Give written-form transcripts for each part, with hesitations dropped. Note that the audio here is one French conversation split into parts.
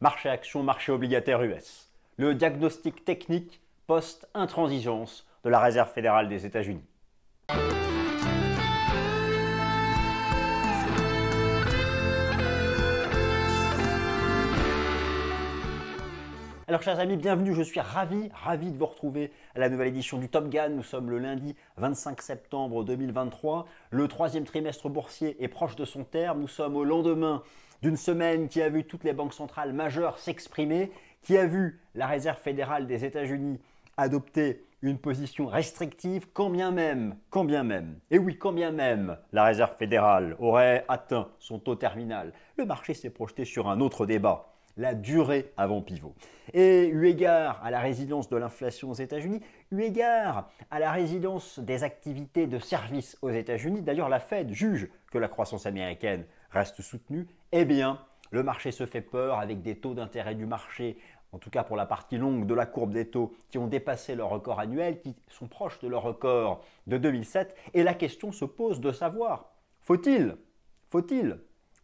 Marché action, marché obligataire US. Le diagnostic technique post-intransigeance de la Réserve fédérale des États-Unis. Alors chers amis, bienvenue, je suis ravi de vous retrouver à la nouvelle édition du Top Gun. Nous sommes le lundi 25 septembre 2023, le troisième trimestre boursier est proche de son terme, nous sommes au lendemain d'une semaine qui a vu toutes les banques centrales majeures s'exprimer, qui a vu la Réserve fédérale des États-Unis adopter une position restrictive, quand bien même, et oui, quand bien même la Réserve fédérale aurait atteint son taux terminal, le marché s'est projeté sur un autre débat. La durée avant pivot. Et eu égard à la résilience de l'inflation aux États-Unis, eu égard à la résilience des activités de services aux États-Unis, d'ailleurs la Fed juge que la croissance américaine reste soutenue, eh bien le marché se fait peur avec des taux d'intérêt du marché, en tout cas pour la partie longue de la courbe des taux, qui ont dépassé leur record annuel, qui sont proches de leur record de 2007, et la question se pose de savoir, faut-il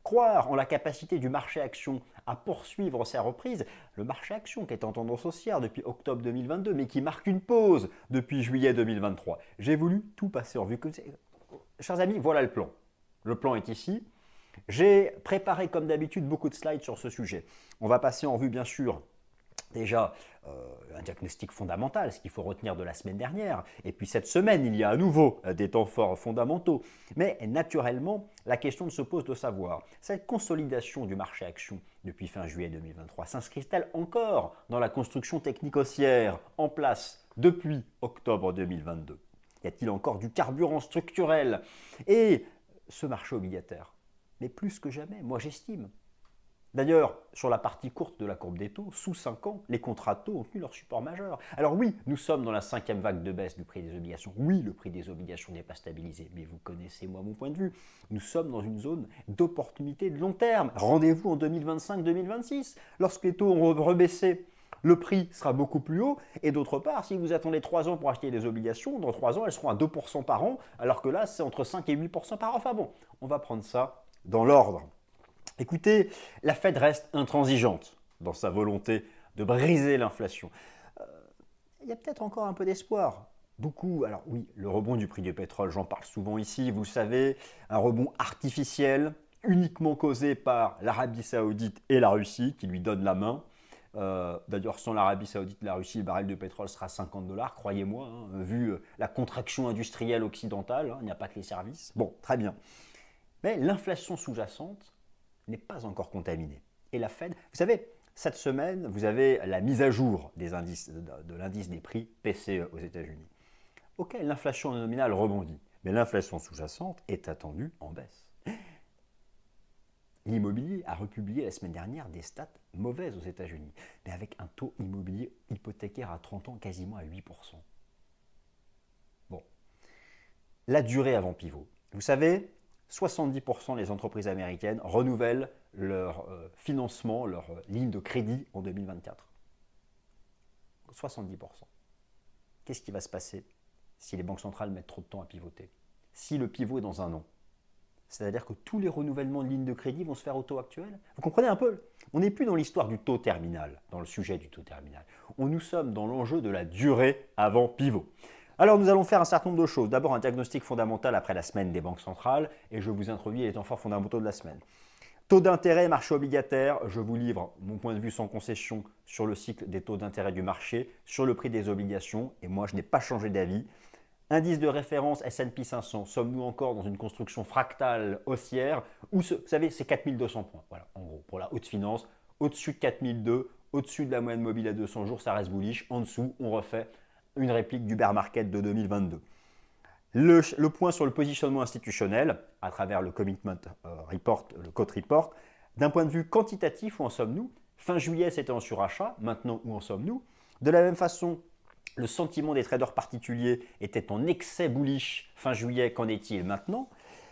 croire en la capacité du marché action à poursuivre sa reprise, le marché action qui est en tendance haussière depuis octobre 2022, mais qui marque une pause depuis juillet 2023. J'ai voulu tout passer en vue. Chers amis, voilà le plan. Le plan est ici. J'ai préparé comme d'habitude beaucoup de slides sur ce sujet. On va passer en vue bien sûr déjà un diagnostic fondamental, ce qu'il faut retenir de la semaine dernière. Et puis cette semaine, il y a à nouveau des temps forts fondamentaux. Mais naturellement, la question se pose de savoir, cette consolidation du marché action depuis fin juillet 2023 s'inscrit-elle encore dans la construction technique haussière en place depuis octobre 2022? Y a-t-il encore du carburant structurel? Et ce marché obligataire, mais plus que jamais, moi j'estime. D'ailleurs, sur la partie courte de la courbe des taux, sous 5 ans, les contrats de taux ont tenu leur support majeur. Alors oui, nous sommes dans la 5e vague de baisse du prix des obligations. Oui, le prix des obligations n'est pas stabilisé, mais vous connaissez moi mon point de vue. Nous sommes dans une zone d'opportunité de long terme. Rendez-vous en 2025-2026. Lorsque les taux ont rebaissé, le prix sera beaucoup plus haut. Et d'autre part, si vous attendez 3 ans pour acheter des obligations, dans 3 ans, elles seront à 2% par an, alors que là, c'est entre 5 et 8% par an. Enfin bon, on va prendre ça dans l'ordre. Écoutez, la Fed reste intransigeante dans sa volonté de briser l'inflation. Il y a peut-être encore un peu d'espoir. Beaucoup, alors oui, le rebond du prix du pétrole, j'en parle souvent ici, vous le savez, un rebond artificiel, uniquement causé par l'Arabie Saoudite et la Russie, qui lui donnent la main. D'ailleurs, sans l'Arabie Saoudite et la Russie, le baril de pétrole sera à 50 $, croyez-moi, hein, vu la contraction industrielle occidentale, hein, il n'y a pas que les services. Bon, très bien. Mais l'inflation sous-jacente n'est pas encore contaminée. Et la Fed, vous savez, cette semaine, vous avez la mise à jour des indices, de l'indice des prix PCE aux États-Unis. Ok, l'inflation nominale rebondit, mais l'inflation sous-jacente est attendue en baisse. L'immobilier a republié la semaine dernière des stats mauvaises aux États-Unis, mais avec un taux immobilier hypothécaire à 30 ans quasiment à 8%. Bon, la durée avant pivot. Vous savez, 70% des entreprises américaines renouvellent leur financement, leur ligne de crédit en 2024. 70%. Qu'est-ce qui va se passer si les banques centrales mettent trop de temps à pivoter? Si le pivot est dans un an, c'est-à-dire que tous les renouvellements de lignes de crédit vont se faire au taux actuel? Vous comprenez un peu? On n'est plus dans l'histoire du taux terminal, dans le sujet du taux terminal. Nous sommes dans l'enjeu de la durée avant pivot. Alors nous allons faire un certain nombre de choses. D'abord un diagnostic fondamental après la semaine des banques centrales et je vous introduis les temps forts fondamentaux de la semaine. Taux d'intérêt, marché obligataire, je vous livre mon point de vue sans concession sur le cycle des taux d'intérêt du marché, sur le prix des obligations et moi je n'ai pas changé d'avis. Indice de référence S&P 500, sommes-nous encore dans une construction fractale haussière où, vous savez, c'est 4200 points. Voilà, en gros, pour la haute finance, au-dessus de 4002, au-dessus de la moyenne mobile à 200 jours, ça reste bullish. En dessous, on refait une réplique du bear market de 2022. Le point sur le positionnement institutionnel, à travers le commitment report, le quote report, d'un point de vue quantitatif, où en sommes-nous? Fin juillet, c'était en surachat, maintenant, où en sommes-nous? De la même façon, le sentiment des traders particuliers était en excès bullish fin juillet, qu'en est-il maintenant?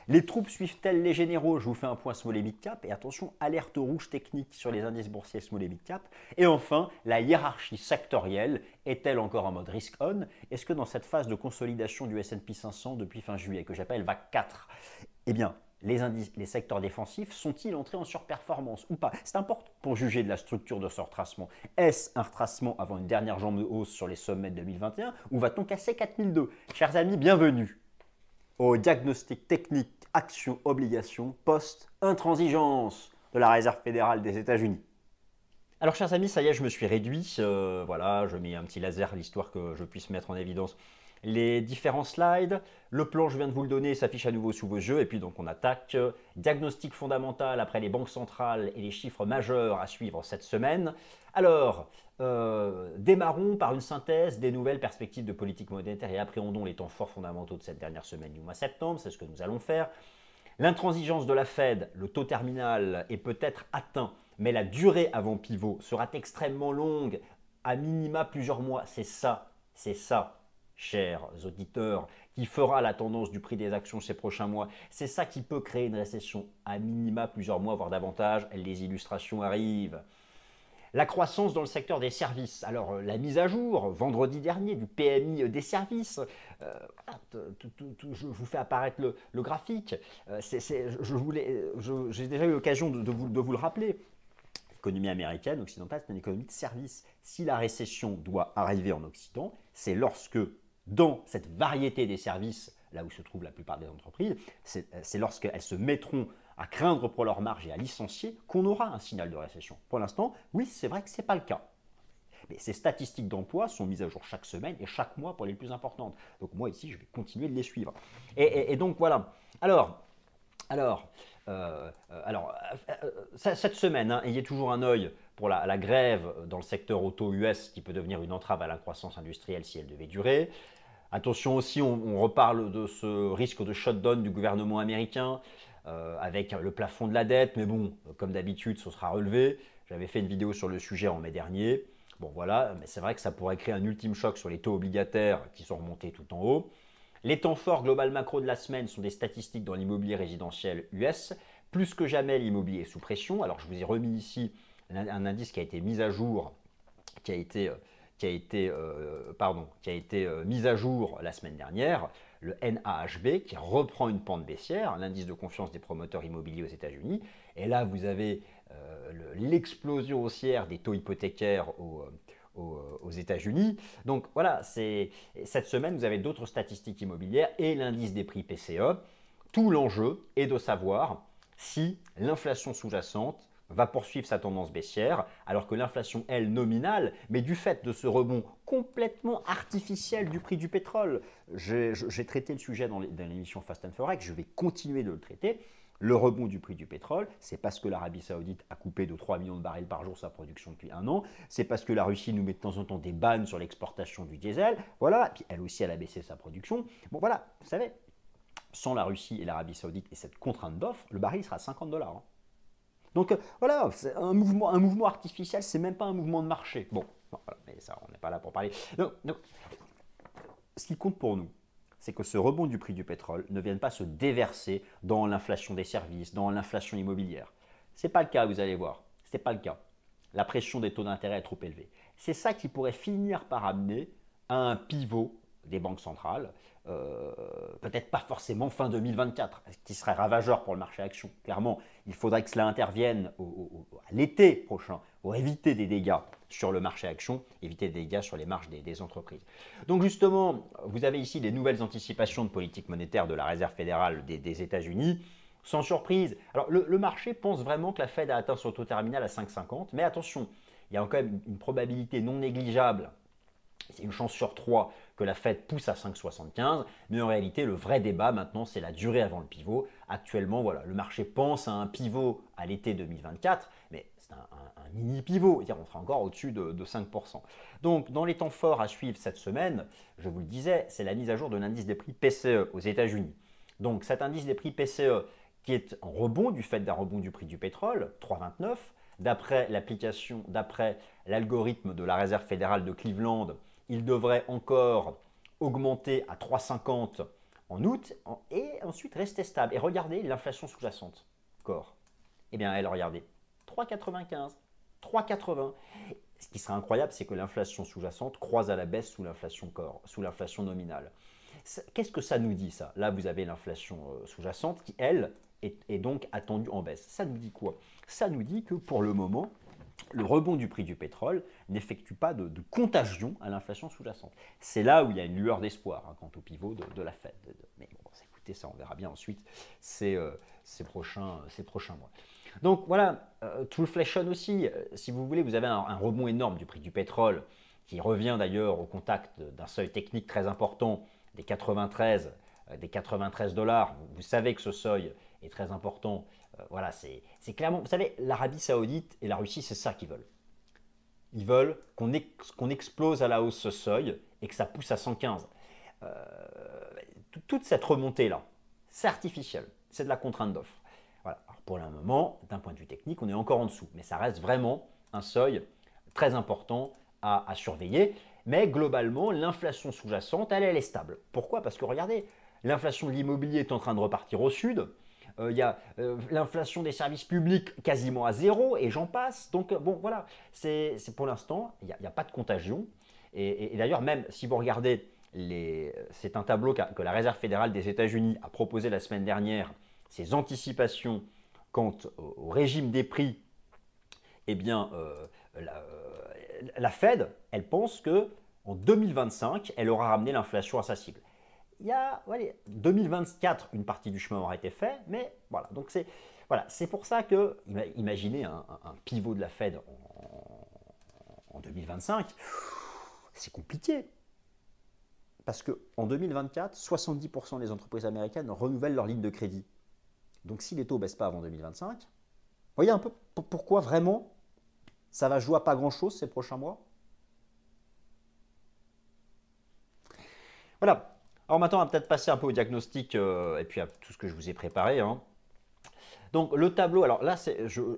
Les troupes suivent-elles les généraux? Je vous fais un point small et mid cap et attention, alerte rouge technique sur les indices boursiers small et mid cap. Et enfin, la hiérarchie sectorielle est-elle encore en mode risk on? Est-ce que dans cette phase de consolidation du S&P 500 depuis fin juillet, que j'appelle vague 4, eh bien, les secteurs défensifs sont-ils entrés en surperformance ou pas? C'est important pour juger de la structure de ce retracement. Est-ce un retracement avant une dernière jambe de hausse sur les sommets de 2021 ou va-t-on casser 4002? Chers amis, bienvenue au diagnostic technique action obligation post-intransigeance de la Réserve fédérale des États-Unis. Alors chers amis, ça y est, je me suis réduit, voilà, je mets un petit laser l'histoire que je puisse mettre en évidence les différents slides. Le plan, je viens de vous le donner, s'affiche à nouveau sous vos yeux. Et puis donc on attaque. Diagnostic fondamental après les banques centrales et les chiffres majeurs à suivre cette semaine. Alors, démarrons par une synthèse des nouvelles perspectives de politique monétaire et appréhendons les temps forts fondamentaux de cette dernière semaine du mois septembre. C'est ce que nous allons faire. L'intransigeance de la Fed, le taux terminal est peut-être atteint, mais la durée avant pivot sera extrêmement longue, à minima plusieurs mois. C'est ça, chers auditeurs, qui fera la tendance du prix des actions ces prochains mois. C'est ça qui peut créer une récession à minima plusieurs mois, voire davantage. Les illustrations arrivent. La croissance dans le secteur des services. Alors, la mise à jour, vendredi dernier, du PMI des services. Je vous fais apparaître le graphique. J'ai déjà eu l'occasion de vous le rappeler. L'économie américaine, occidentale, c'est une économie de services. Si la récession doit arriver en Occident, c'est lorsque, dans cette variété des services, là où se trouvent la plupart des entreprises, c'est lorsqu'elles se mettront à craindre pour leur marge et à licencier qu'on aura un signal de récession. Pour l'instant, oui, c'est vrai que ce n'est pas le cas. Mais ces statistiques d'emploi sont mises à jour chaque semaine et chaque mois pour les plus importantes. Donc moi ici, je vais continuer de les suivre. Et donc voilà. Cette semaine, ayez toujours un œil pour la grève dans le secteur auto US qui peut devenir une entrave à la croissance industrielle si elle devait durer. Attention aussi, on reparle de ce risque de shutdown du gouvernement américain avec le plafond de la dette, mais bon, comme d'habitude, ce sera relevé. J'avais fait une vidéo sur le sujet en mai dernier. Bon voilà, mais c'est vrai que ça pourrait créer un ultime choc sur les taux obligataires qui sont remontés tout en haut. Les temps forts global macro de la semaine sont des statistiques dans l'immobilier résidentiel US. Plus que jamais, l'immobilier est sous pression. Alors je vous ai remis ici un indice qui a été mis à jour, qui a été mis à jour la semaine dernière, le NAHB, qui reprend une pente baissière, l'indice de confiance des promoteurs immobiliers aux États-Unis. Et là, vous avez l'explosion haussière des taux hypothécaires aux États-Unis. Donc voilà, cette semaine, vous avez d'autres statistiques immobilières et l'indice des prix PCE. Tout l'enjeu est de savoir si l'inflation sous-jacente va poursuivre sa tendance baissière, alors que l'inflation, elle, nominale, mais du fait de ce rebond complètement artificiel du prix du pétrole, j'ai traité le sujet dans l'émission Fast and Forex, je vais continuer de le traiter. Le rebond du prix du pétrole, c'est parce que l'Arabie Saoudite a coupé de 3 millions de barils par jour sa production depuis un an, c'est parce que la Russie nous met de temps en temps des bannes sur l'exportation du diesel, voilà, et puis elle aussi, elle a baissé sa production. Bon voilà, vous savez, sans la Russie et l'Arabie Saoudite et cette contrainte d'offre, le baril sera à 50 $. Hein. Donc voilà, c'est un mouvement artificiel, c'est même pas un mouvement de marché. Bon, voilà, mais ça, on n'est pas là pour parler. Donc, ce qui compte pour nous, c'est que ce rebond du prix du pétrole ne vienne pas se déverser dans l'inflation des services, dans l'inflation immobilière. Ce n'est pas le cas, vous allez voir. Ce n'est pas le cas. La pression des taux d'intérêt est trop élevée. C'est ça qui pourrait finir par amener à un pivot des banques centrales, peut-être pas forcément fin 2024, ce qui serait ravageur pour le marché action. Clairement, il faudrait que cela intervienne à l'été prochain pour éviter des dégâts sur le marché action, éviter des dégâts sur les marges des entreprises. Donc justement, vous avez ici les nouvelles anticipations de politique monétaire de la Réserve fédérale des États-Unis. Sans surprise, alors le marché pense vraiment que la Fed a atteint son taux terminal à 5,50, mais attention, il y a quand même une probabilité non négligeable, c'est une chance sur 3 que la Fed pousse à 5,75, mais en réalité, le vrai débat maintenant, c'est la durée avant le pivot. Actuellement, voilà, le marché pense à un pivot à l'été 2024, mais c'est un mini pivot, c'est-à-dire on sera encore au-dessus de 5%. Donc, dans les temps forts à suivre cette semaine, je vous le disais, c'est la mise à jour de l'indice des prix PCE aux États-Unis. Donc, cet indice des prix PCE qui est en rebond du fait d'un rebond du prix du pétrole, 3,29, d'après l'algorithme de la Réserve fédérale de Cleveland, il devrait encore augmenter à 3,50 en août et ensuite rester stable. Et regardez l'inflation sous-jacente. Corps. Eh bien, elle, regardez, 3,95, 3,80. Ce qui serait incroyable, c'est que l'inflation sous-jacente croise à la baisse sous l'inflation corps, sous l'inflation nominale. Qu'est-ce que ça nous dit, ça? Là, vous avez l'inflation sous-jacente qui, elle, est donc attendu en baisse. Ça nous dit quoi? Ça nous dit que pour le moment, le rebond du prix du pétrole n'effectue pas de contagion à l'inflation sous-jacente. C'est là où il y a une lueur d'espoir quant au pivot de la Fed. Mais bon, écoutez, ça on verra bien ensuite ces prochains mois. Donc voilà, Trueflation aussi, si vous voulez, vous avez un rebond énorme du prix du pétrole qui revient d'ailleurs au contact d'un seuil technique très important des 93 dollars. Vous savez que ce seuil est très important. Voilà, c'est clairement, vous savez, l'Arabie Saoudite et la Russie, c'est ça qu'ils veulent. Ils veulent qu'on explose à la hausse ce seuil et que ça pousse à 115. Toute cette remontée-là, c'est artificiel, c'est de la contrainte d'offre. Voilà. Alors pour le moment, d'un point de vue technique, on est encore en dessous, mais ça reste vraiment un seuil très important à surveiller. Mais globalement, l'inflation sous-jacente, elle est stable. Pourquoi? Parce que regardez, l'inflation de l'immobilier est en train de repartir au sud. Il y a l'inflation des services publics quasiment à zéro et j'en passe. Donc bon, voilà, c'est pour l'instant, il n'y a pas de contagion. Et d'ailleurs, même si vous regardez, c'est un tableau que la Réserve fédérale des États-Unis a proposé la semaine dernière, ses anticipations quant au régime des prix, eh bien, la Fed, elle pense qu'en 2025, elle aura ramené l'inflation à sa cible. Il y a 2024, une partie du chemin aura été fait, mais voilà. Donc c'est pour ça que, imaginez un pivot de la Fed en 2025, c'est compliqué. Parce qu'en 2024, 70% des entreprises américaines renouvellent leur ligne de crédit. Donc si les taux ne baissent pas avant 2025, vous voyez un peu pourquoi vraiment ça va jouer à pas grand-chose ces prochains mois. Voilà. Alors maintenant, on va peut-être passer un peu au diagnostic et puis à tout ce que je vous ai préparé. Donc le tableau, alors là,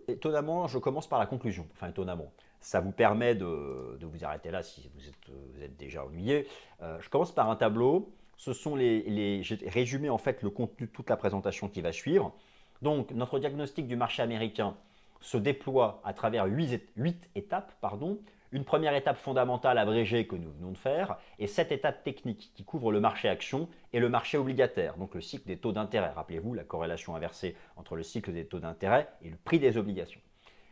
étonnamment, je commence par la conclusion. Enfin, étonnamment, ça vous permet de vous arrêter là si vous êtes déjà ennuyé. Je commence par un tableau. Ce sont j'ai résumé en fait le contenu de toute la présentation qui va suivre. Donc notre diagnostic du marché américain se déploie à travers 8 étapes, pardon. Une première étape fondamentale abrégée que nous venons de faire et 7 étapes techniques qui couvrent le marché action et le marché obligataire, donc le cycle des taux d'intérêt. Rappelez-vous la corrélation inversée entre le cycle des taux d'intérêt et le prix des obligations.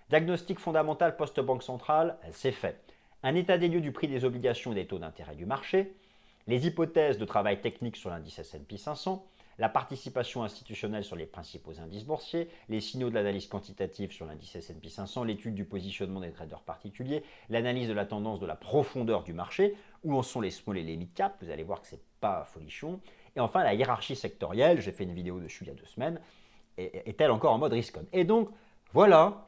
Diagnostic fondamental post-banque centrale, c'est fait. Un état des lieux du prix des obligations et des taux d'intérêt du marché, les hypothèses de travail technique sur l'indice S&P 500, la participation institutionnelle sur les principaux indices boursiers, les signaux de l'analyse quantitative sur l'indice S&P 500, l'étude du positionnement des traders particuliers, l'analyse de la tendance de la profondeur du marché, où en sont les small et les mid cap, vous allez voir que ce n'est pas folichon, et enfin la hiérarchie sectorielle, j'ai fait une vidéo dessus il y a 2 semaines, est-elle encore en mode risk on? Et donc voilà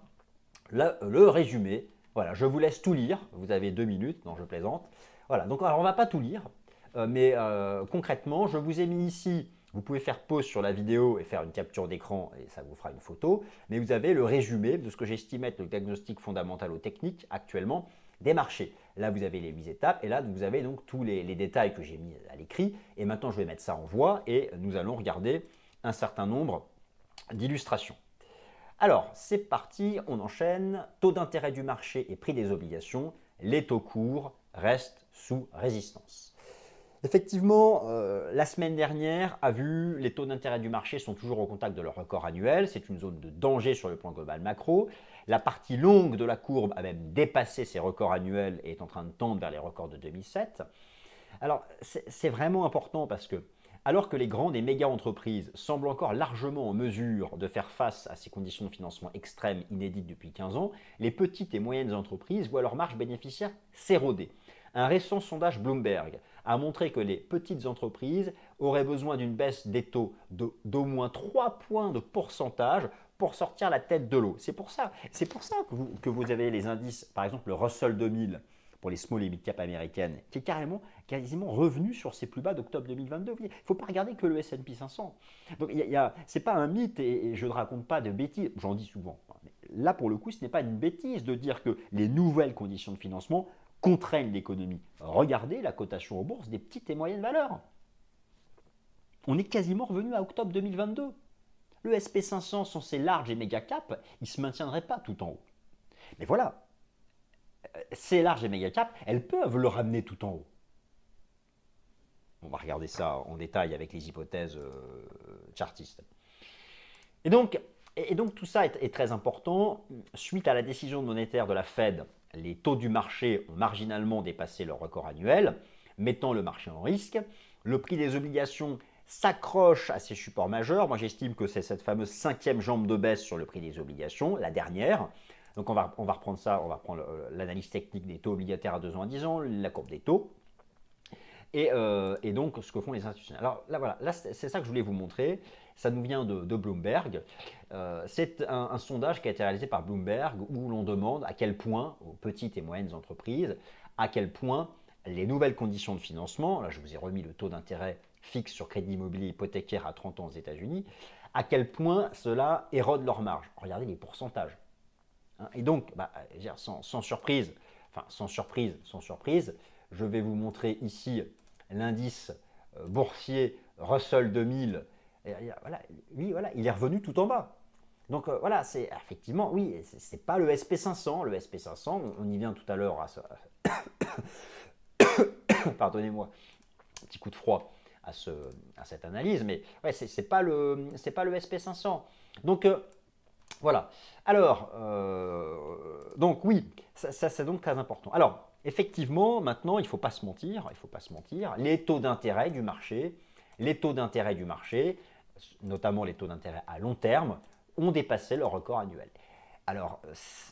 le résumé, voilà, je vous laisse tout lire, vous avez 2 minutes, non je plaisante, voilà, donc alors on ne va pas tout lire, mais concrètement, je vous ai mis ici. Vous pouvez faire pause sur la vidéo et faire une capture d'écran et ça vous fera une photo. Mais vous avez le résumé de ce que j'estime être le diagnostic fondamental ou technique actuellement des marchés. Là, vous avez les 8 étapes et là, vous avez donc tous les détails que j'ai mis à l'écrit. Et maintenant, je vais mettre ça en voix et nous allons regarder un certain nombre d'illustrations. Alors, c'est parti, on enchaîne. Taux d'intérêt du marché et prix des obligations. Les taux courts restent sous résistance. Effectivement, la semaine dernière a vu les taux d'intérêt du marché sont toujours au contact de leur record annuel. C'est une zone de danger sur le plan global macro. La partie longue de la courbe a même dépassé ses records annuels et est en train de tendre vers les records de 2007. Alors, c'est vraiment important parce que, alors que les grandes et méga entreprises semblent encore largement en mesure de faire face à ces conditions de financement extrêmes inédites depuis 15 ans, les petites et moyennes entreprises voient leur marge bénéficiaire s'éroder. Un récent sondage Bloomberg a montré que les petites entreprises auraient besoin d'une baisse des taux d'au moins 3 points de pourcentage pour sortir la tête de l'eau. C'est pour ça que vous avez les indices, par exemple le Russell 2000 pour les small et mid cap américaines, qui est quasiment revenu sur ses plus bas d'octobre 2022. Il ne faut pas regarder que le S&P 500. Donc ce n'est pas un mythe et je ne raconte pas de bêtises, j'en dis souvent. Mais là pour le coup, ce n'est pas une bêtise de dire que les nouvelles conditions de financement contraignent l'économie. Regardez la cotation aux bourses des petites et moyennes valeurs. On est quasiment revenu à octobre 2022. Le SP500 sans ses larges et méga caps, il ne se maintiendrait pas tout en haut. Mais voilà, ces larges et méga caps, elles peuvent le ramener tout en haut. On va regarder ça en détail avec les hypothèses chartistes. Et donc tout ça est très important. Suite à la décision monétaire de la Fed, les taux du marché ont marginalement dépassé leur record annuel, mettant le marché en risque. Le prix des obligations s'accroche à ces supports majeurs. Moi, j'estime que c'est cette fameuse cinquième jambe de baisse sur le prix des obligations, la dernière. Donc, on va reprendre ça, on va reprendre l'analyse technique des taux obligataires à 2 ans, à 10 ans, la courbe des taux. Et donc, ce que font les institutions. Alors là, voilà, là, c'est ça que je voulais vous montrer. Ça nous vient de Bloomberg. C'est un sondage qui a été réalisé par Bloomberg où l'on demande à quel point, aux petites et moyennes entreprises, à quel point les nouvelles conditions de financement, là je vous ai remis le taux d'intérêt fixe sur crédit immobilier hypothécaire à 30 ans aux États-Unis, à quel point cela érode leur marge. Regardez les pourcentages. Et donc, sans surprise, je vais vous montrer ici l'indice boursier Russell 2000. Et, voilà, lui, voilà, il est revenu tout en bas. Donc voilà, c'est effectivement, oui, c'est pas le SP500. Le SP500, on y vient tout à l'heure à ça. Pardonnez-moi, petit coup de froid à cette analyse, mais ouais, c'est pas le SP500. Donc voilà. Alors, donc oui, ça c'est donc très important. Alors, effectivement, maintenant, il ne faut pas se mentir, les taux d'intérêt du marché, notamment les taux d'intérêt à long terme, ont dépassé leur record annuel. Alors,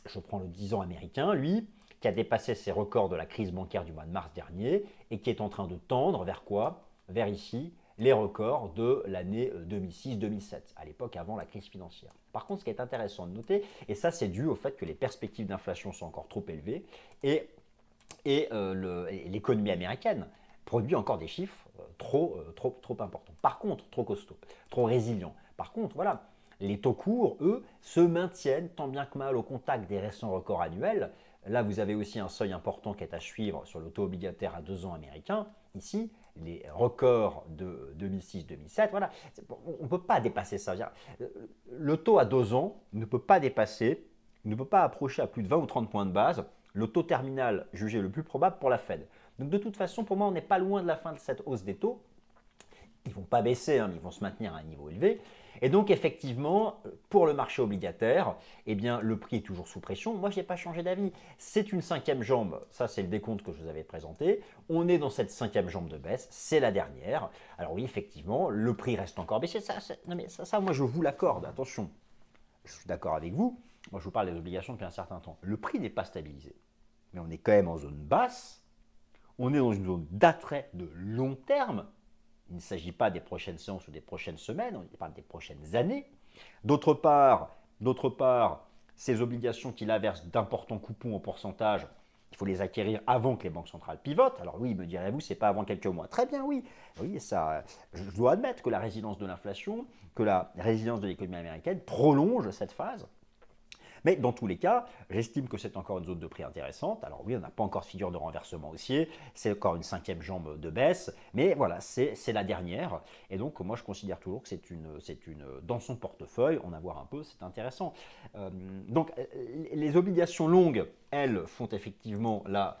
je prends le 10 ans américain, lui, qui a dépassé ses records de la crise bancaire du mois de mars dernier et qui est en train de tendre vers quoi? Vers ici, les records de l'année 2006-2007, à l'époque avant la crise financière. Par contre, ce qui est intéressant de noter, et ça c'est dû au fait que les perspectives d'inflation sont encore trop élevées et l'économie américaine produit encore des chiffres trop importants. Par contre, trop costauds, trop résilients. Par contre, voilà, les taux courts, eux, se maintiennent tant bien que mal au contact des récents records annuels. Là, vous avez aussi un seuil important qui est à suivre sur le taux obligataire à 2 ans américain. Ici, les records de 2006-2007, voilà, on ne peut pas dépasser ça. Le taux à 2 ans ne peut pas dépasser, ne peut pas approcher à plus de 20 ou 30 points de base le taux terminal jugé le plus probable pour la Fed. Donc de toute façon, pour moi, on n'est pas loin de la fin de cette hausse des taux. Ils ne vont pas baisser, mais ils vont se maintenir à un niveau élevé. Et donc effectivement, pour le marché obligataire, eh bien, le prix est toujours sous pression. Moi, je n'ai pas changé d'avis. C'est une cinquième jambe, ça c'est le décompte que je vous avais présenté. On est dans cette cinquième jambe de baisse, c'est la dernière. Alors oui, effectivement, le prix reste encore baissé. Ça, moi je vous l'accorde, attention. Je suis d'accord avec vous. Moi, je vous parle des obligations depuis un certain temps. Le prix n'est pas stabilisé. Mais on est quand même en zone basse. On est dans une zone d'attrait de long terme. Il ne s'agit pas des prochaines séances ou des prochaines semaines, on parle des prochaines années. D'autre part, ces obligations qui la versent d'importants coupons en pourcentage, il faut les acquérir avant que les banques centrales pivotent. Alors oui, me direz-vous, c'est pas avant quelques mois. Très bien, oui. Oui, ça, je dois admettre que la résilience de l'inflation, que la résilience de l'économie américaine prolonge cette phase. Mais dans tous les cas, j'estime que c'est encore une zone de prix intéressante. Alors oui, on n'a pas encore de figure de renversement haussier, c'est encore une cinquième jambe de baisse, mais voilà, c'est la dernière. Et donc moi je considère toujours que c'est une dans son portefeuille, en avoir un peu, c'est intéressant. Donc les obligations longues, elles font effectivement là.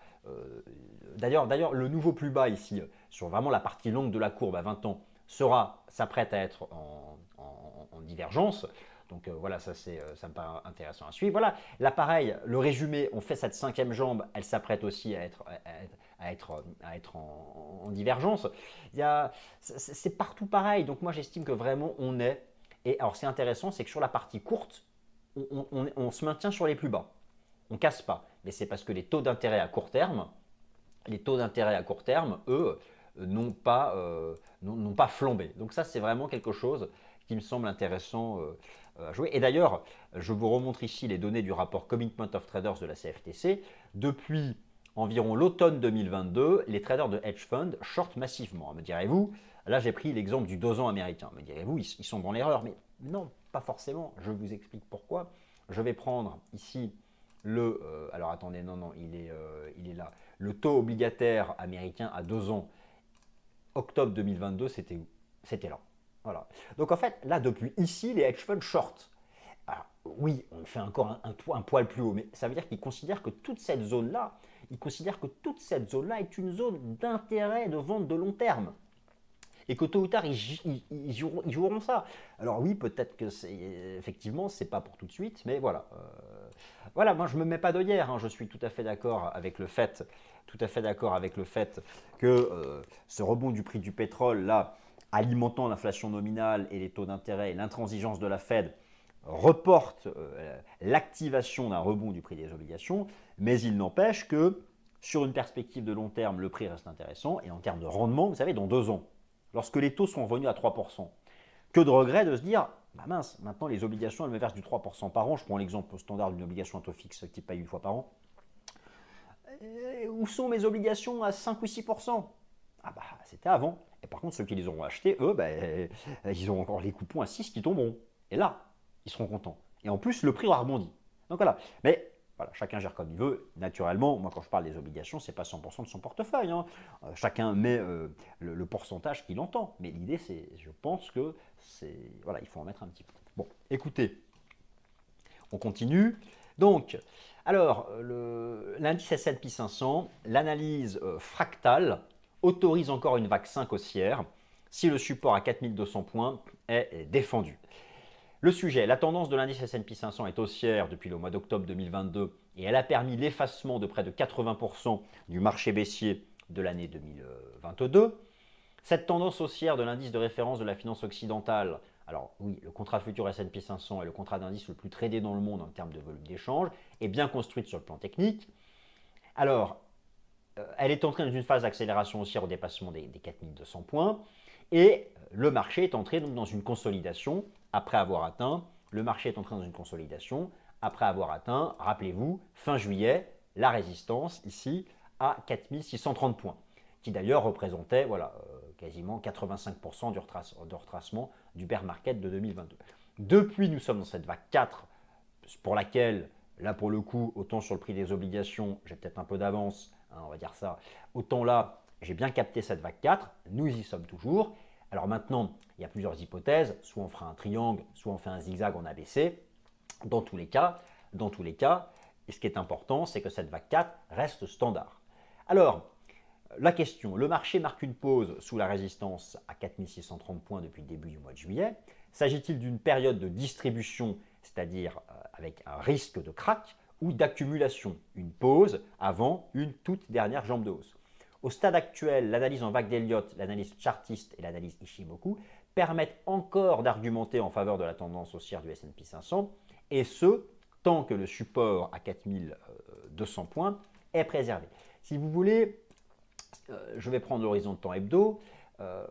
D'ailleurs, le nouveau plus bas ici, sur vraiment la partie longue de la courbe à 20 ans, s'apprête à être en divergence. Donc voilà, ça me paraît intéressant à suivre. Voilà, là pareil, le résumé, on fait cette cinquième jambe, elle s'apprête aussi à être en divergence. C'est partout pareil, donc moi j'estime que vraiment on est. Et alors c'est intéressant, c'est que sur la partie courte, on se maintient sur les plus bas. On ne casse pas, mais c'est parce que les taux d'intérêt à court terme, eux, n'ont pas flambé. Donc ça c'est vraiment quelque chose qui me semble intéressant à jouer. Et d'ailleurs, je vous remontre ici les données du rapport Commitment of Traders de la CFTC. Depuis environ l'automne 2022, les traders de hedge funds shortent massivement. Me direz-vous, là j'ai pris l'exemple du 2 ans américain. Me direz-vous, ils sont dans l'erreur. Mais non, pas forcément. Je vous explique pourquoi. Je vais prendre ici alors attendez, non, il est là. Le taux obligataire américain à 2 ans, octobre 2022, c'était où? C'était là. Voilà. Donc en fait, là, depuis ici, les hedge funds short. Alors, oui, on fait encore un poil plus haut, mais ça veut dire qu'ils considèrent que toute cette zone-là, est une zone d'intérêt de vente de long terme. et que tôt ou tard, ils joueront ça. Alors oui, peut-être que effectivement, c'est pas pour tout de suite, mais voilà. Voilà, moi je me mets pas d'œillère, hein, je suis tout à fait d'accord avec le fait, que ce rebond du prix du pétrole, là, alimentant l'inflation nominale et les taux d'intérêt et l'intransigeance de la Fed, reporte l'activation d'un rebond du prix des obligations, mais il n'empêche que sur une perspective de long terme, le prix reste intéressant, et en termes de rendement, vous savez, dans 2 ans, lorsque les taux sont revenus à 3%, que de regret de se dire, bah mince, maintenant les obligations, elles me versent du 3% par an, je prends l'exemple standard d'une obligation à taux fixe qui paye une fois par an, où sont mes obligations à 5 ou 6%? Ah bah c'était avant, et par contre ceux qui les auront achetés, eux, bah, ils ont encore les coupons à 6 qui tomberont, et là, ils seront contents. Et en plus, le prix aura rebondi. Donc voilà, mais voilà, chacun gère comme il veut. Naturellement, moi quand je parle des obligations, ce n'est pas 100% de son portefeuille, hein. Chacun met le pourcentage qu'il entend. Mais l'idée, c'est, je pense que c'est, voilà, il faut en mettre un petit peu. Bon, écoutez, on continue. Donc, alors, l'indice S&P 500, l'analyse fractale autorise encore une vague 5 haussière si le support à 4200 points est défendu. Le sujet, la tendance de l'indice S&P 500 est haussière depuis le mois d'octobre 2022 et elle a permis l'effacement de près de 80% du marché baissier de l'année 2022. Cette tendance haussière de l'indice de référence de la finance occidentale, alors oui, le contrat futur S&P 500 est le contrat d'indice le plus tradé dans le monde en termes de volume d'échange, est bien construite sur le plan technique. Alors, elle est entrée dans une phase d'accélération haussière au dépassement des 4200 points et le marché est entré donc dans une consolidation après avoir atteint, rappelez-vous, fin juillet, la résistance ici à 4630 points, qui d'ailleurs représentait voilà, quasiment 85% du retracement du bear market de 2022. Depuis, nous sommes dans cette vague 4, pour laquelle, là pour le coup, autant sur le prix des obligations, j'ai peut-être un peu d'avance, hein, on va dire ça, autant là, j'ai bien capté cette vague 4, nous y sommes toujours. Alors maintenant, il y a plusieurs hypothèses, soit on fera un triangle, soit on fait un zigzag en ABC. Dans tous les cas, et ce qui est important, c'est que cette vague 4 reste standard. Alors, la question, le marché marque une pause sous la résistance à 4630 points depuis le début du mois de juillet. S'agit-il d'une période de distribution, c'est-à-dire avec un risque de crack, ou d'accumulation, une pause avant une toute dernière jambe de hausse? Au stade actuel, l'analyse en vague d'Elliott, l'analyse chartiste et l'analyse Ishimoku permettent encore d'argumenter en faveur de la tendance haussière du S&P 500, et ce, tant que le support à 4200 points est préservé. Si vous voulez, je vais prendre l'horizon de temps hebdo.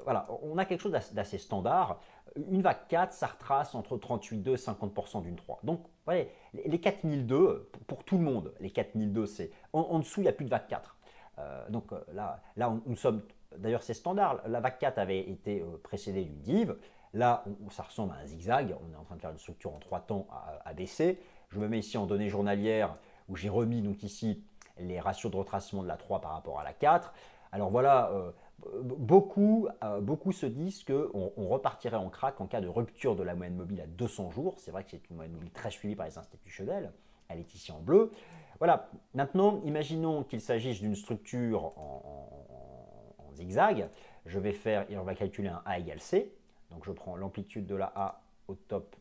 Voilà, on a quelque chose d'assez standard. Une vague 4, ça retrace entre 38,2 et 50% d'une 3. Donc, vous voyez, les 4002, pour tout le monde, les 4002, c'est en dessous, il n'y a plus de vague 4. Donc là nous sommes, d'ailleurs c'est standard, la vague 4 avait été précédée d'une div, là ça ressemble à un zigzag, on est en train de faire une structure en 3 temps à baisser. Je me mets ici en données journalières où j'ai remis donc ici les ratios de retracement de la 3 par rapport à la 4. Alors voilà, beaucoup se disent qu'on repartirait en crack en cas de rupture de la moyenne mobile à 200 jours. C'est vrai que c'est une moyenne mobile très suivie par les institutionnels, elle est ici en bleu. Voilà, maintenant, imaginons qu'il s'agisse d'une structure en zigzag. On va calculer un A égale C. Donc je prends l'amplitude de la A au top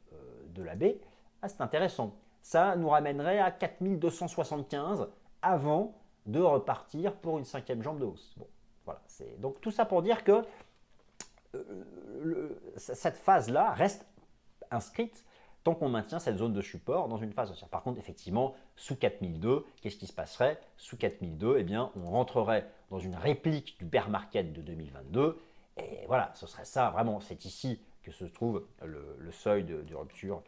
de la B. Ah, c'est intéressant. Ça nous ramènerait à 4275 avant de repartir pour une 5e jambe de hausse. Bon, voilà. Donc tout ça pour dire que cette phase-là reste inscrite tant qu'on maintient cette zone de support dans une phase haussière. Par contre, effectivement, sous 4002, qu'est-ce qui se passerait? Sous 4002, eh bien, on rentrerait dans une réplique du bear market de 2022. Et voilà, ce serait ça, vraiment, c'est ici que se trouve le seuil de rupture.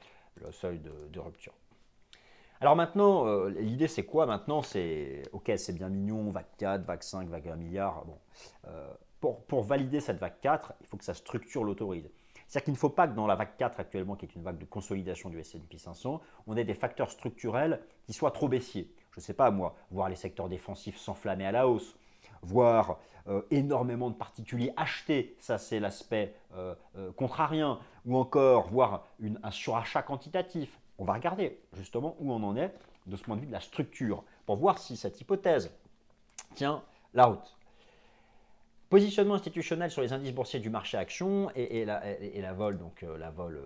Alors maintenant, l'idée c'est quoi maintenant? C'est, ok, c'est bien mignon, vague 4, vague 5, vague 1 milliard. Bon. Pour valider cette vague 4, il faut que sa structure l'autorise. C'est-à-dire qu'il ne faut pas que dans la vague 4 actuellement, qui est une vague de consolidation du S&P 500, on ait des facteurs structurels qui soient trop baissiers. Je ne sais pas moi, voir les secteurs défensifs s'enflammer à la hausse, voir énormément de particuliers acheter, ça c'est l'aspect contrarien, ou encore voir un surachat quantitatif. On va regarder justement où on en est de ce point de vue de la structure, pour voir si cette hypothèse tient la route. Positionnement institutionnel sur les indices boursiers du marché actions et la vol, donc la vol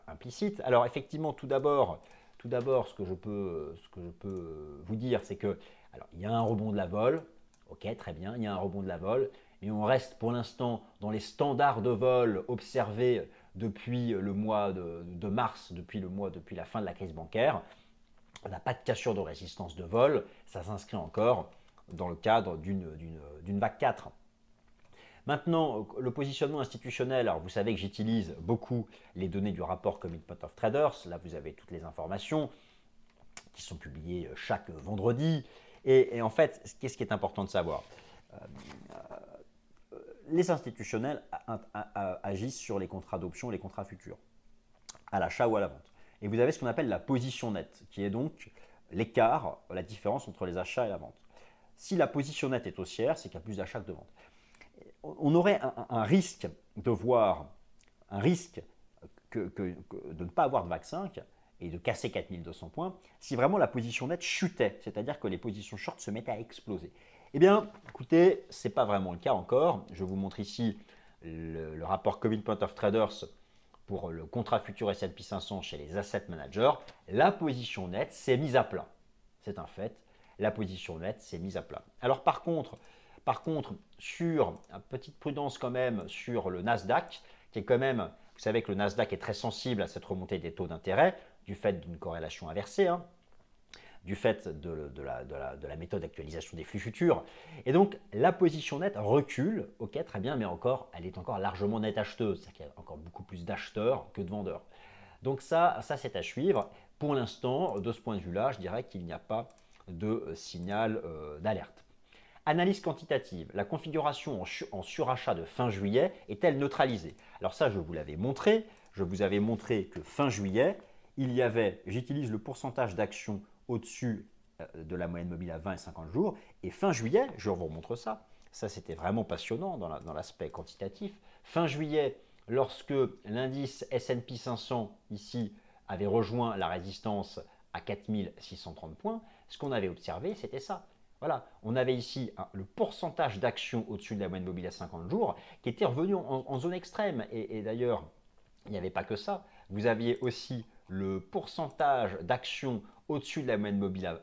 implicite. Alors effectivement, tout d'abord, ce que je peux vous dire, c'est que alors, il y a un rebond de la vol, ok, très bien, il y a un rebond de la vol, mais on reste pour l'instant dans les standards de vol observés depuis le mois de mars, depuis la fin de la crise bancaire. On n'a pas de cassure de résistance de vol, ça s'inscrit encore dans le cadre d'une vague 4. Maintenant, le positionnement institutionnel, alors vous savez que j'utilise beaucoup les données du rapport Commitment of Traders. Là, vous avez toutes les informations qui sont publiées chaque vendredi. Et en fait, qu'est-ce qui est important de savoir? Les institutionnels agissent sur les contrats d'options et les contrats futurs, à l'achat ou à la vente. Et vous avez ce qu'on appelle la position nette, qui est donc l'écart, la différence entre les achats et la vente. Si la position nette est haussière, c'est qu'il y a plus d'achats que de ventes. On aurait un risque de voir, un risque de ne pas avoir de vague 5 et de casser 4200 points si vraiment la position nette chutait, c'est-à-dire que les positions short se mettaient à exploser. Eh bien, écoutez, ce n'est pas vraiment le cas encore. Je vous montre ici le rapport Commitment of Traders pour le contrat futur S&P 500 chez les asset managers. La position nette s'est mise à plat. C'est un fait. La position nette s'est mise à plat. Alors par contre, sur une petite prudence quand même sur le Nasdaq, qui est quand même, vous savez que le Nasdaq est très sensible à cette remontée des taux d'intérêt, du fait d'une corrélation inversée, du fait de la méthode d'actualisation des flux futurs. Et donc, la position nette recule, ok, très bien, mais encore, elle est encore largement nette acheteuse, c'est-à-dire qu'il y a encore beaucoup plus d'acheteurs que de vendeurs. Donc ça c'est à suivre. Pour l'instant, de ce point de vue-là, je dirais qu'il n'y a pas de signal d'alerte. Analyse quantitative. La configuration en surachat de fin juillet est-elle neutralisée? Alors ça, je vous l'avais montré. Je vous avais montré que fin juillet, il y avait, j'utilise le pourcentage d'actions au-dessus de la moyenne mobile à 20 et 50 jours. Et fin juillet, je vous remontre ça. Ça, c'était vraiment passionnant dans l'aspect quantitatif. Fin juillet, lorsque l'indice S&P 500, ici, avait rejoint la résistance à 4630 points, ce qu'on avait observé, c'était ça. Voilà, on avait ici le pourcentage d'actions au-dessus de la moyenne mobile à 50 jours qui était revenu en zone extrême. Et d'ailleurs, il n'y avait pas que ça. Vous aviez aussi le pourcentage d'actions au-dessus de la moyenne mobile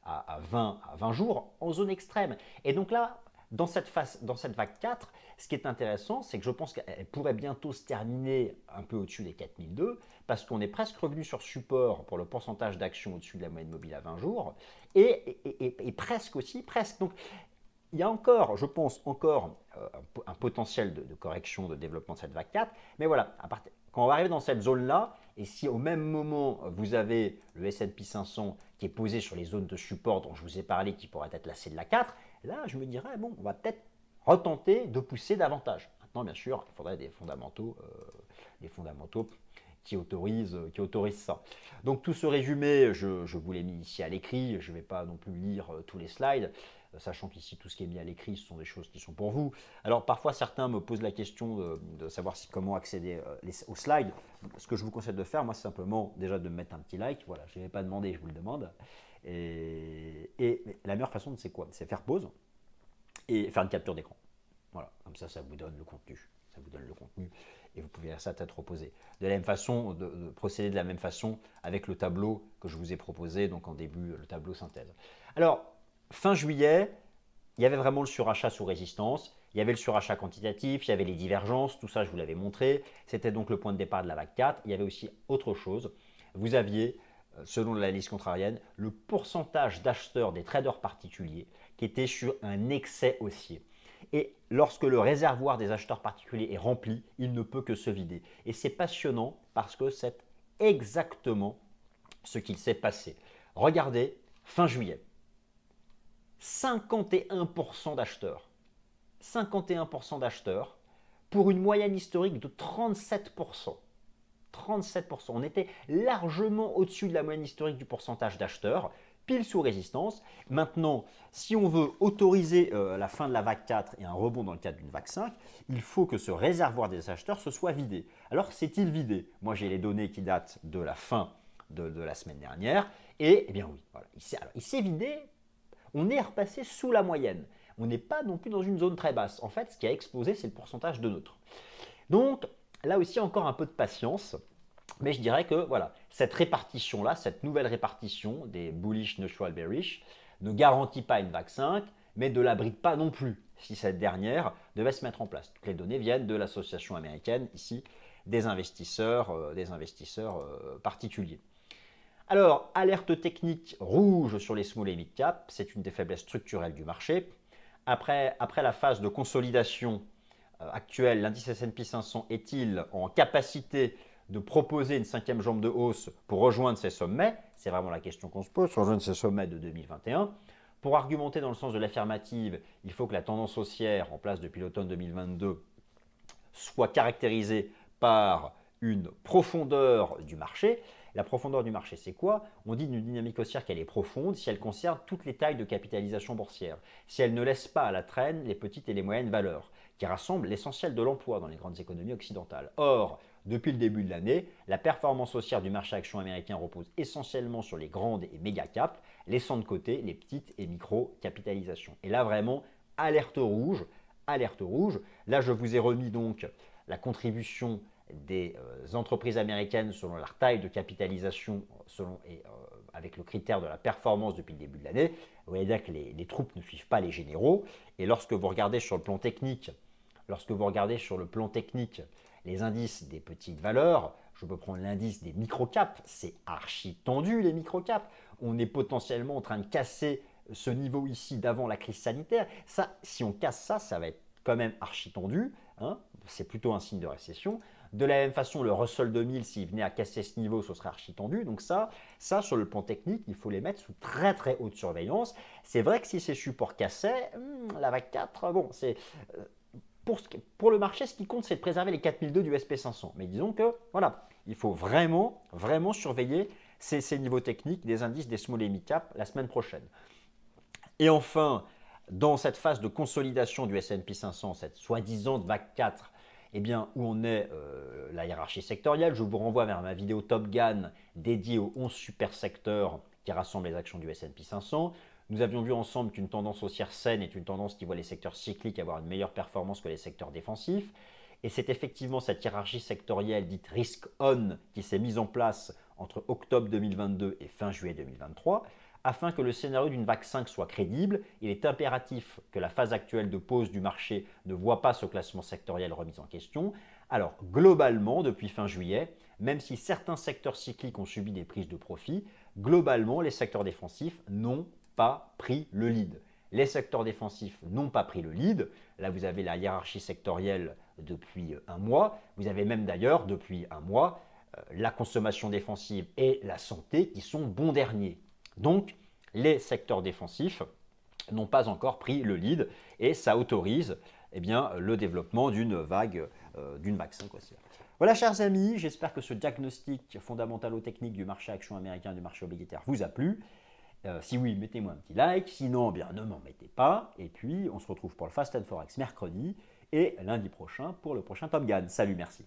à 20 jours en zone extrême. Et donc là, dans cette vague 4, ce qui est intéressant, c'est que je pense qu'elle pourrait bientôt se terminer un peu au-dessus des 4002 parce qu'on est presque revenu sur support pour le pourcentage d'actions au-dessus de la moyenne mobile à 20 jours et presque aussi, presque. Donc, il y a encore, je pense, un potentiel de correction, de développement de cette vague 4. Mais voilà, quand on va arriver dans cette zone-là, et si au même moment, vous avez le S&P 500 qui est posé sur les zones de support dont je vous ai parlé, qui pourrait être lassé de la 4, là, je me dirais, bon, on va peut-être retenter de pousser davantage. Maintenant, bien sûr, il faudrait des fondamentaux qui autorisent ça. Donc tout ce résumé, je vous l'ai mis ici à l'écrit, je ne vais pas non plus lire tous les slides, sachant qu'ici tout ce qui est mis à l'écrit, ce sont des choses qui sont pour vous. Alors parfois certains me posent la question de savoir comment accéder aux slides. Ce que je vous conseille de faire, moi, c'est simplement déjà de me mettre un petit like, voilà, je ne vais pas demander, je vous le demande. Et la meilleure façon, c'est quoi? C'est faire pause et faire une capture d'écran. Voilà, comme ça vous donne le contenu. Ça vous donne le contenu et vous pouvez faire ça à tête reposée. De la même façon, de procéder de la même façon avec le tableau que je vous ai proposé, donc en début, le tableau synthèse. Alors, fin juillet, il y avait vraiment le surachat sous résistance, il y avait le surachat quantitatif, il y avait les divergences, tout ça je vous l'avais montré. C'était donc le point de départ de la vague 4. Il y avait aussi autre chose. Vous aviez, selon l'analyse contrarienne, le pourcentage d'acheteurs des traders particuliers qui était sur un excès haussier. Et lorsque le réservoir des acheteurs particuliers est rempli, il ne peut que se vider. Et c'est passionnant parce que c'est exactement ce qu'il s'est passé. Regardez, fin juillet, 51% d'acheteurs. 51% d'acheteurs pour une moyenne historique de 37%. 37%. On était largement au-dessus de la moyenne historique du pourcentage d'acheteurs, pile sous résistance. Maintenant, si on veut autoriser la fin de la vague 4 et un rebond dans le cadre d'une vague 5, il faut que ce réservoir des acheteurs se soit vidé. Alors, s'est-il vidé? Moi, j'ai les données qui datent de la fin de la semaine dernière. Et, eh bien oui, voilà, il s'est vidé. On est repassé sous la moyenne. on n'est pas non plus dans une zone très basse. En fait, ce qui a explosé, c'est le pourcentage de neutres. Donc, là aussi, encore un peu de patience. Mais je dirais que voilà, cette répartition-là, cette nouvelle répartition des bullish, neutral, bearish, ne garantit pas une vague 5, mais ne l'abrite pas non plus si cette dernière devait se mettre en place. Toutes les données viennent de l'association américaine, ici, des investisseurs particuliers. Alors, alerte technique rouge sur les small et mid cap, c'est une des faiblesses structurelles du marché. Après la phase de consolidation actuelle, l'indice S&P 500 est-il en capacité de proposer une cinquième jambe de hausse pour rejoindre ces sommets? C'est vraiment la question qu'on se pose, rejoindre ces sommets de 2021. Pour argumenter dans le sens de l'affirmative, il faut que la tendance haussière en place depuis l'automne 2022 soit caractérisée par une profondeur du marché. La profondeur du marché, c'est quoi? On dit d'une dynamique haussière qu'elle est profonde si elle concerne toutes les tailles de capitalisation boursière, si elle ne laisse pas à la traîne les petites et les moyennes valeurs, qui rassemblent l'essentiel de l'emploi dans les grandes économies occidentales. Or, depuis le début de l'année, la performance haussière du marché action américain repose essentiellement sur les grandes et méga caps, laissant de côté les petites et micro capitalisations. Et là, vraiment, alerte rouge, alerte rouge. Là, je vous ai remis donc la contribution des entreprises américaines selon leur taille de capitalisation avec le critère de la performance depuis le début de l'année. Vous voyez bien que les troupes ne suivent pas les généraux. Et lorsque vous regardez sur le plan technique, les indices des petites valeurs, je peux prendre l'indice des microcaps, c'est archi tendu les microcaps. On est potentiellement en train de casser ce niveau ici d'avant la crise sanitaire. Ça, si on casse ça, ça va être quand même archi tendu. Hein, c'est plutôt un signe de récession. De la même façon, le Russell 2000, s'il venait à casser ce niveau, ce serait archi tendu. Donc ça, sur le plan technique, il faut les mettre sous très très haute surveillance. C'est vrai que si ces supports cassaient, la vague 4, bon, c'est... Pour le marché, ce qui compte, c'est de préserver les 4002 du SP500. Mais disons que, voilà, il faut vraiment, vraiment surveiller ces niveaux techniques des indices des small et mid cap la semaine prochaine. Et enfin, dans cette phase de consolidation du S&P 500, cette soi-disant vague 4, eh bien, où on est la hiérarchie sectorielle, je vous renvoie vers ma vidéo Top Gun dédiée aux 11 super secteurs qui rassemblent les actions du S&P 500. Nous avions vu ensemble qu'une tendance haussière saine est une tendance qui voit les secteurs cycliques avoir une meilleure performance que les secteurs défensifs. Et c'est effectivement cette hiérarchie sectorielle dite risk on qui s'est mise en place entre octobre 2022 et fin juillet 2023. Afin que le scénario d'une vague 5 soit crédible, il est impératif que la phase actuelle de pause du marché ne voit pas ce classement sectoriel remis en question. Alors, globalement, depuis fin juillet, même si certains secteurs cycliques ont subi des prises de profit, globalement, les secteurs défensifs n'ont pas pris le lead. Les secteurs défensifs n'ont pas pris le lead. Là, vous avez la hiérarchie sectorielle depuis un mois. Vous avez même d'ailleurs, depuis un mois, la consommation défensive et la santé qui sont bons derniers. Donc, les secteurs défensifs n'ont pas encore pris le lead et ça autorise le développement d'une vague 5 haussière. Voilà, chers amis, j'espère que ce diagnostic fondamentalo-technique du marché action américain et du marché obligataire vous a plu. Si oui, mettez-moi un petit like, sinon, ne m'en mettez pas. Et puis, on se retrouve pour le Fast and Forex mercredi et lundi prochain pour le prochain Top Gun. Salut, merci.